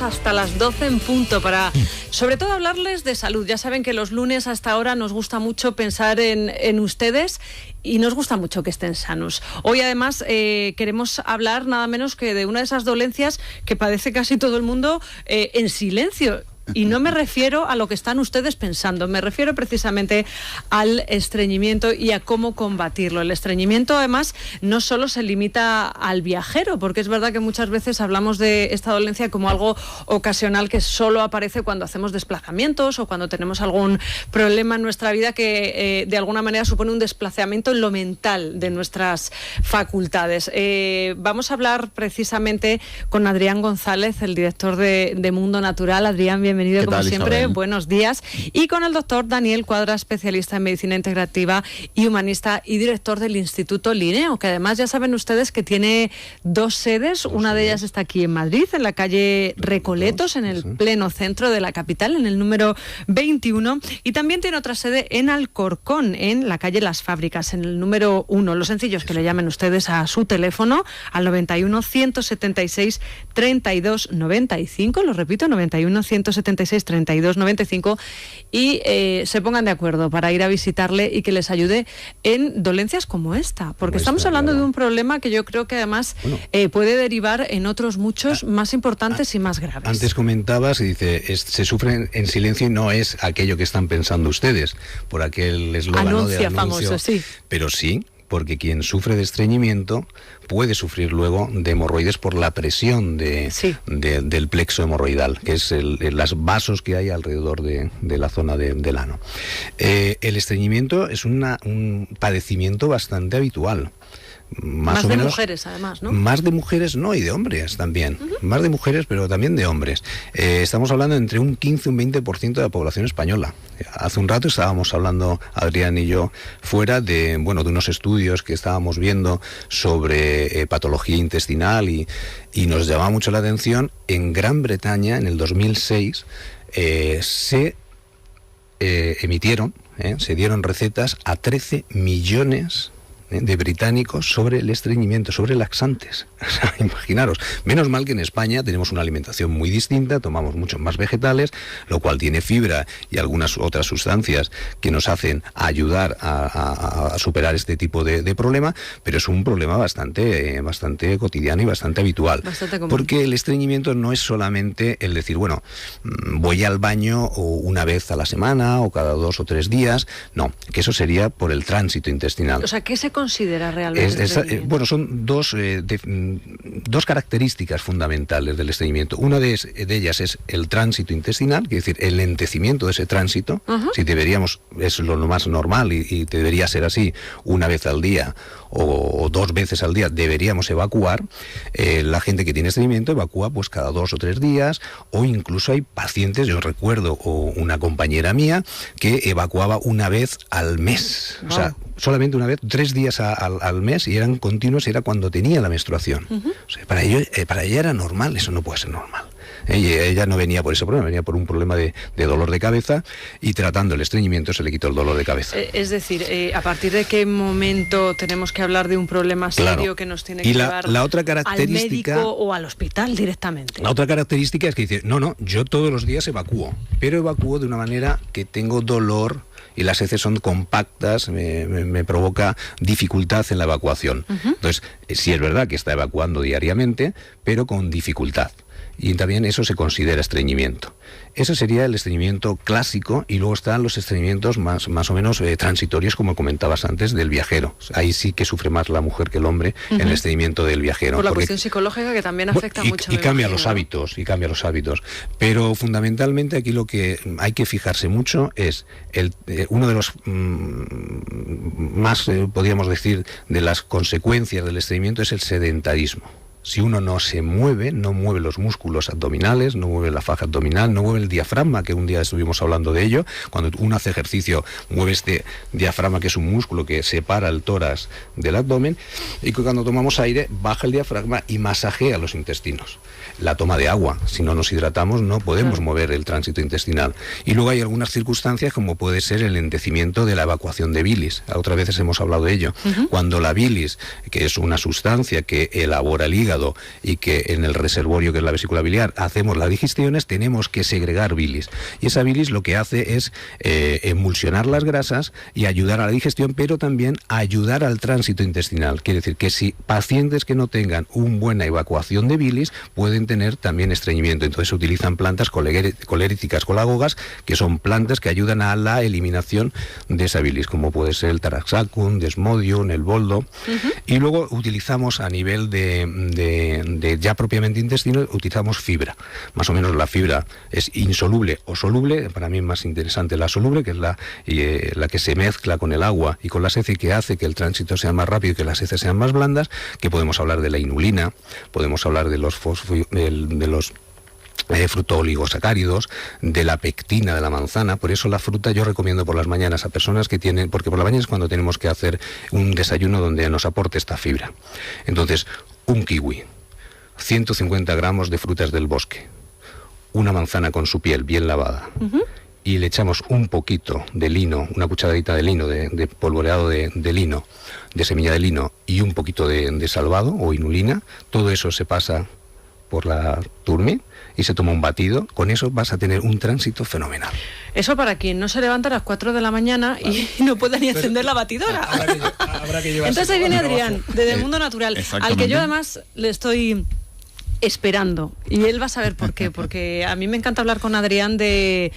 hasta las 12 en punto para, sobre todo, hablarles de salud. Ya saben que los lunes hasta ahora nos gusta mucho pensar en ustedes y nos gusta mucho que estén sanos. Hoy, además, queremos hablar nada menos que de una de esas dolencias que padece casi todo el mundo en silencio. Y no me refiero a lo que están ustedes pensando, me refiero precisamente al estreñimiento y a cómo combatirlo. El estreñimiento, además, no solo se limita al viajero, porque es verdad que muchas veces hablamos de esta dolencia como algo ocasional que solo aparece cuando hacemos desplazamientos o cuando tenemos algún problema en nuestra vida que de alguna manera supone un desplazamiento en lo mental de nuestras facultades. Vamos a hablar precisamente con Adrián González, el director de Mundo Natural. Adrián, bienvenido como siempre, Isabel. Buenos días. Y con el doctor Daniel Cuadra, especialista en medicina integrativa y humanista y director del Instituto Linneo, que además ya saben ustedes que tiene dos sedes. Una de ellas está aquí en Madrid, en la calle Recoletos, en el pleno centro de la capital, en el número 21. Y también tiene otra sede en Alcorcón, en la calle Las Fábricas, en el número 1. Lo sencillo es que le llamen ustedes a su teléfono, al 91 176 32 95. Lo repito, 91 176 32 95 y se pongan de acuerdo para ir a visitarle y que les ayude en dolencias como esta, porque estamos hablando de un problema que yo creo que además puede derivar en otros muchos más importantes y más graves. Antes comentabas y dice, se sufre en silencio y no es aquello que están pensando ustedes, por aquel eslogan, ¿no?, de anuncio famoso, sí. Pero sí, porque quien sufre de estreñimiento puede sufrir luego de hemorroides por la presión del plexo hemorroidal, que es los vasos que hay alrededor de la zona del ano. El estreñimiento es un padecimiento bastante habitual. Más o menos, de mujeres, además, ¿no? Más de mujeres, no, y de hombres también. Más de mujeres, pero también de hombres. Estamos hablando entre un 15 y un 20% de la población española. Hace un rato estábamos hablando, Adrián y yo, fuera de unos estudios que estábamos viendo sobre patología intestinal y nos llamaba mucho la atención. En Gran Bretaña, en el 2006, se dieron recetas a 13 millones de británicos sobre el estreñimiento, sobre laxantes. O sea, imaginaros, menos mal que en España tenemos una alimentación muy distinta, tomamos muchos más vegetales, lo cual tiene fibra y algunas otras sustancias que nos hacen ayudar a superar este tipo de problema, pero es un problema bastante cotidiano y bastante habitual. Bastante común. Porque el estreñimiento no es solamente el decir, voy al baño una vez a la semana o cada 2 o 3 días, no, que eso sería por el tránsito intestinal. O sea, ¿qué se considera realmente? Son dos características fundamentales del estreñimiento. Una de ellas es el tránsito intestinal, es decir, el lentecimiento de ese tránsito. Si es lo más normal y debería ser así, una vez al día o 2 veces al día deberíamos evacuar. La gente que tiene estreñimiento evacúa pues cada 2 o 3 días, o incluso hay pacientes, yo recuerdo una compañera mía que evacuaba una vez al mes. Wow. O sea, solamente una vez, 3 días al mes, y eran continuos, era cuando tenía la menstruación. O sea, para ella era normal. Eso no puede ser normal. Ella no venía por ese problema, venía por un problema de dolor de cabeza, y tratando el estreñimiento se le quitó el dolor de cabeza. Es decir, ¿a partir de qué momento tenemos que hablar de un problema serio que nos tiene que llevar la otra característica, al médico o al hospital directamente? La otra característica es que dice, no, yo todos los días evacúo, pero evacúo de una manera que tengo dolor y las heces son compactas, me provoca dificultad en la evacuación. Entonces, sí es verdad que está evacuando diariamente, pero con dificultad. Y también eso se considera estreñimiento. Ese sería el estreñimiento clásico, y luego están los estreñimientos más o menos transitorios, como comentabas antes, del viajero. Ahí sí que sufre más la mujer que el hombre en el estreñimiento del viajero. Por la cuestión psicológica, que también afecta mucho. Y cambia los hábitos, Pero fundamentalmente aquí lo que hay que fijarse mucho es uno de los más, podríamos decir, de las consecuencias del estreñimiento es el sedentarismo. Si uno no se mueve, no mueve los músculos abdominales, no mueve la faja abdominal, no mueve el diafragma, que un día estuvimos hablando de ello. Cuando uno hace ejercicio, mueve este diafragma, que es un músculo que separa el tórax del abdomen, y cuando tomamos aire, baja el diafragma y masajea los intestinos. La toma de agua, si no nos hidratamos, no podemos mover el tránsito intestinal. Y luego hay algunas circunstancias, como puede ser el lentecimiento de la evacuación de bilis. Otras veces hemos hablado de ello. Cuando la bilis, que es una sustancia que elabora el hígado, hígado y que en el reservorio, que es la vesícula biliar, hacemos las digestiones, tenemos que segregar bilis. Y esa bilis lo que hace es emulsionar las grasas y ayudar a la digestión, pero también ayudar al tránsito intestinal. Quiere decir que si pacientes que no tengan una buena evacuación de bilis pueden tener también estreñimiento. Entonces se utilizan plantas coleríticas colagogas, que son plantas que ayudan a la eliminación de esa bilis, como puede ser el Taraxacum, Desmodium, el boldo. Y luego utilizamos a nivel de ya propiamente intestino, utilizamos fibra. Más o menos la fibra es insoluble o soluble. Para mí es más interesante la soluble, que es la que se mezcla con el agua y con las heces, y que hace que el tránsito sea más rápido y que las heces sean más blandas, que podemos hablar de la inulina, podemos hablar de los fructooligosacáridos, de la pectina de la manzana. Por eso la fruta yo recomiendo por las mañanas a personas que tienen, porque por la mañana es cuando tenemos que hacer un desayuno donde nos aporte esta fibra. Entonces, un kiwi, 150 gramos de frutas del bosque, una manzana con su piel bien lavada, y le echamos un poquito de lino, una cucharadita de lino, de polvoreado de lino, de semilla de lino, y un poquito de salvado o inulina. Todo eso se pasa por la turmi y se toma un batido. Con eso vas a tener un tránsito fenomenal. Eso para quien no se levanta a las 4 de la mañana y no pueda ni encender la batidora. Habrá que llevarse. Entonces ahí viene Adrián, de Mundo Natural, al que yo además le estoy esperando, y él va a saber por qué, porque a mí me encanta hablar con Adrián del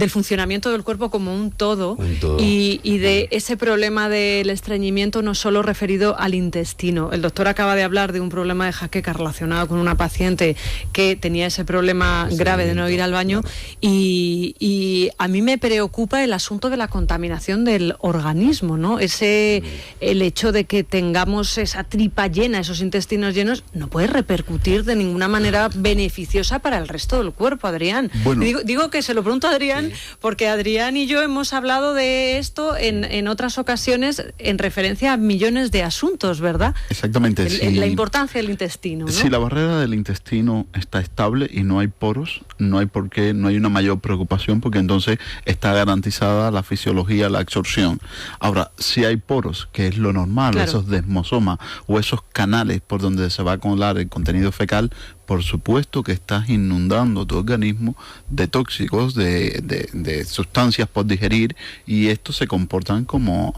funcionamiento del cuerpo como un todo. Y de ese problema del estreñimiento no solo referido al intestino. El doctor acaba de hablar de un problema de jaqueca relacionado con una paciente que tenía ese problema grave de no ir al baño, y a mí me preocupa el asunto de la contaminación del organismo, ¿no? El hecho de que tengamos esa tripa llena, esos intestinos llenos, no puede repercutir de ninguna manera beneficiosa para el resto del cuerpo, Adrián. Bueno, digo que se lo pregunto a Adrián, porque Adrián y yo hemos hablado de esto en otras ocasiones en referencia a millones de asuntos, ¿verdad? Exactamente. La importancia del intestino, ¿no? Si la barrera del intestino está estable y no hay poros, no hay por qué, no hay una mayor preocupación, porque entonces está garantizada la fisiología, la absorción. Ahora, si hay poros, que es lo normal, claro, esos desmosomas o esos canales por donde se va a colar el contenido fecal, por supuesto que estás inundando tu organismo de tóxicos, de sustancias por digerir, y estos se comportan como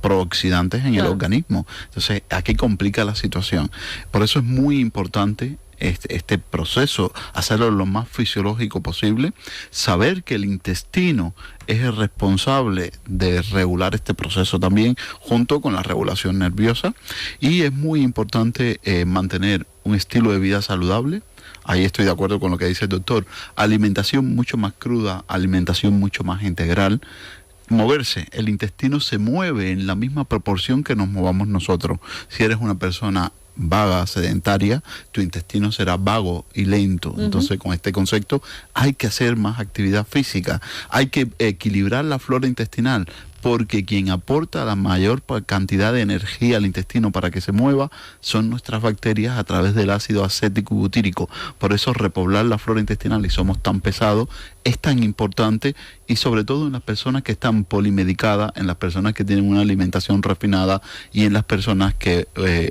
prooxidantes en el organismo. Entonces, aquí complica la situación. Por eso es muy importante este proceso, hacerlo lo más fisiológico posible, saber que el intestino es el responsable de regular este proceso también, junto con la regulación nerviosa, y es muy importante mantener un estilo de vida saludable. Ahí estoy de acuerdo con lo que dice el doctor. Alimentación mucho más cruda, alimentación mucho más integral. Moverse, el intestino se mueve en la misma proporción que nos movamos nosotros. Si eres una persona vaga, sedentaria, tu intestino será vago y lento. Entonces, con este concepto hay que hacer más actividad física, hay que equilibrar la flora intestinal, porque quien aporta la mayor cantidad de energía al intestino para que se mueva son nuestras bacterias a través del ácido acético y butírico. Por eso repoblar la flora intestinal, y somos tan pesados, es tan importante, y sobre todo en las personas que están polimedicadas, en las personas que tienen una alimentación refinada y en las personas que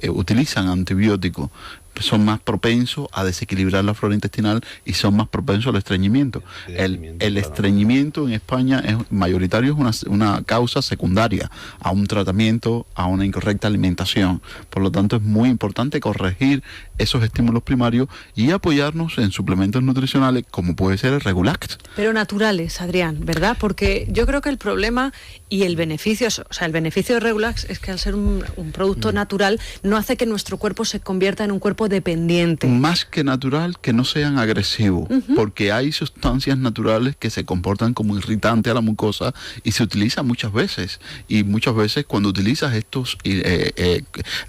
utilizan antibióticos. Son más propensos a desequilibrar la flora intestinal y son más propensos al estreñimiento. El estreñimiento en España es mayoritario, es una causa secundaria a un tratamiento, a una incorrecta alimentación. Por lo tanto, es muy importante corregir esos estímulos primarios y apoyarnos en suplementos nutricionales como puede ser el Regulax. Pero naturales, Adrián, ¿verdad? Porque yo creo que el problema y el beneficio, o sea, el beneficio de Regulax es que al ser un producto natural no hace que nuestro cuerpo se convierta en un cuerpo dependiente. Más que natural, que no sean agresivos, porque hay sustancias naturales que se comportan como irritantes a la mucosa y se utilizan muchas veces. Y muchas veces cuando utilizas estos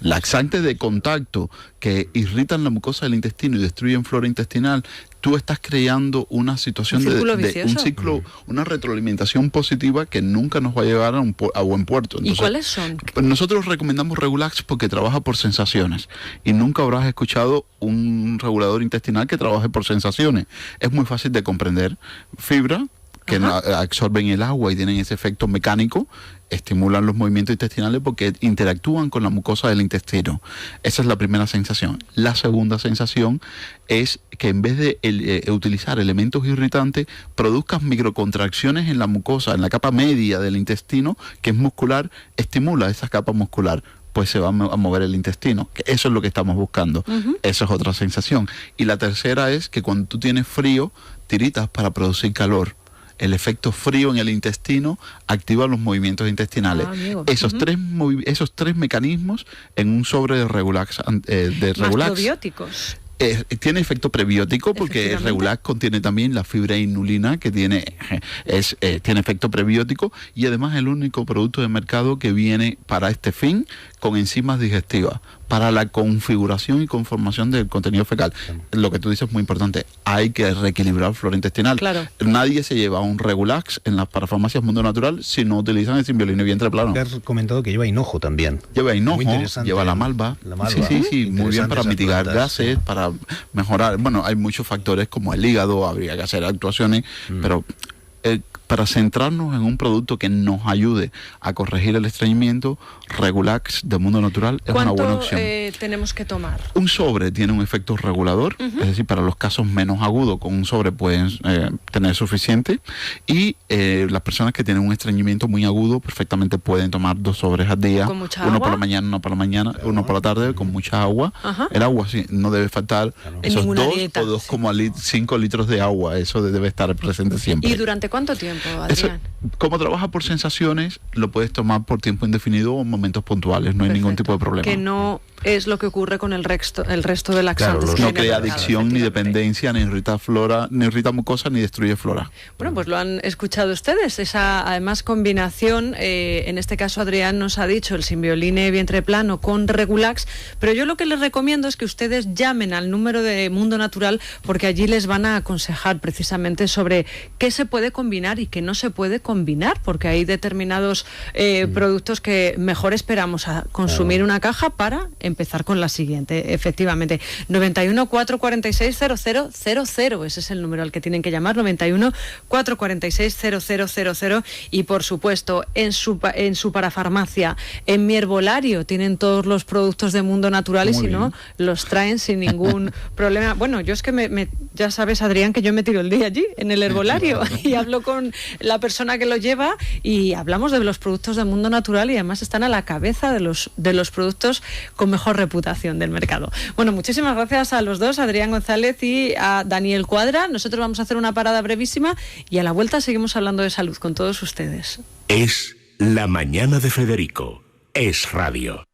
laxantes de contacto que irritan la mucosa del intestino y destruyen flora intestinal, tú estás creando una situación de un ciclo, una retroalimentación positiva que nunca nos va a llevar a buen puerto. Entonces, ¿y cuáles son? Nosotros recomendamos Regulax porque trabaja por sensaciones, y nunca habrás escuchado un regulador intestinal que trabaje por sensaciones. Es muy fácil de comprender. Fibra, que absorben el agua y tienen ese efecto mecánico, estimulan los movimientos intestinales porque interactúan con la mucosa del intestino. Esa es la primera sensación. La segunda sensación es que en vez de utilizar elementos irritantes, produzcas microcontracciones en la mucosa, en la capa media del intestino, que es muscular, estimula esa capa muscular, pues se va a mover el intestino, que eso es lo que estamos buscando. Esa es otra sensación. Y la tercera es que cuando tú tienes frío, tiritas para producir calor. El efecto frío en el intestino activa los movimientos intestinales. Esos tres mecanismos en un sobre de Regulax. Más probióticos. Tiene efecto prebiótico porque el Regulax contiene también la fibra inulina que tiene efecto prebiótico, y además es el único producto de mercado que viene para este fin con enzimas digestivas, para la configuración y conformación del contenido fecal. Lo que tú dices es muy importante, hay que reequilibrar flora intestinal. Claro. Nadie se lleva un Regulax en las parafarmacias Mundo Natural si no utilizan el Symbiolino vientre plano. Te has comentado que lleva hinojo también. Lleva hinojo, lleva la malva. Sí, muy bien para mitigar gases, para mejorar. Bueno, hay muchos factores como el hígado, habría que hacer actuaciones, pero para centrarnos en un producto que nos ayude a corregir el estreñimiento, Regulax de Mundo Natural es una buena opción. ¿Cuánto tenemos que tomar? Un sobre tiene un efecto regulador, es decir, para los casos menos agudos, con un sobre pueden tener suficiente, y las personas que tienen un estreñimiento muy agudo perfectamente pueden tomar 2 sobres al día, ¿Con mucha uno agua? por la mañana, uno por la tarde, con mucha agua. El agua sí, no debe faltar, esos 2 dieta, o 2,5 litros de agua, eso debe estar presente siempre. ¿Y durante cuánto tiempo, Adrián? Como trabaja por sensaciones, lo puedes tomar por tiempo indefinido o en momentos puntuales, no hay ningún tipo de problema. Que no es lo que ocurre con el resto de laxantes. Claro, que No hay en el crea mercado, adicción, ni efectivamente. dependencia, ni irrita flora, ni irrita mucosa, ni destruye flora. Bueno, pues lo han escuchado ustedes, esa además combinación, en este caso Adrián nos ha dicho el Symbioline vientre plano con Regulax, pero yo lo que les recomiendo es que ustedes llamen al número de Mundo Natural, porque allí les van a aconsejar precisamente sobre qué se puede combinar y qué no se puede combinar, porque hay determinados productos que mejor esperamos a consumir una caja para empezar con la siguiente. Efectivamente, 91 446 0000, ese es el número al que tienen que llamar, 91 446 0000, y por supuesto en su parafarmacia, en mi herbolario tienen todos los productos de Mundo Natural. Muy y si bien. No, los traen sin ningún problema. Bueno, yo es que ya sabes, Adrián, que yo me tiro el día allí en el herbolario y hablo con la persona que lo lleva y hablamos de los productos de Mundo Natural, y además están a la cabeza de los productos con mejor reputación del mercado. Bueno, muchísimas gracias a los dos, Adrián González y a Daniel Cuadra. Nosotros vamos a hacer una parada brevísima y a la vuelta seguimos hablando de salud con todos ustedes. Es La Mañana de Federico. Es Radio.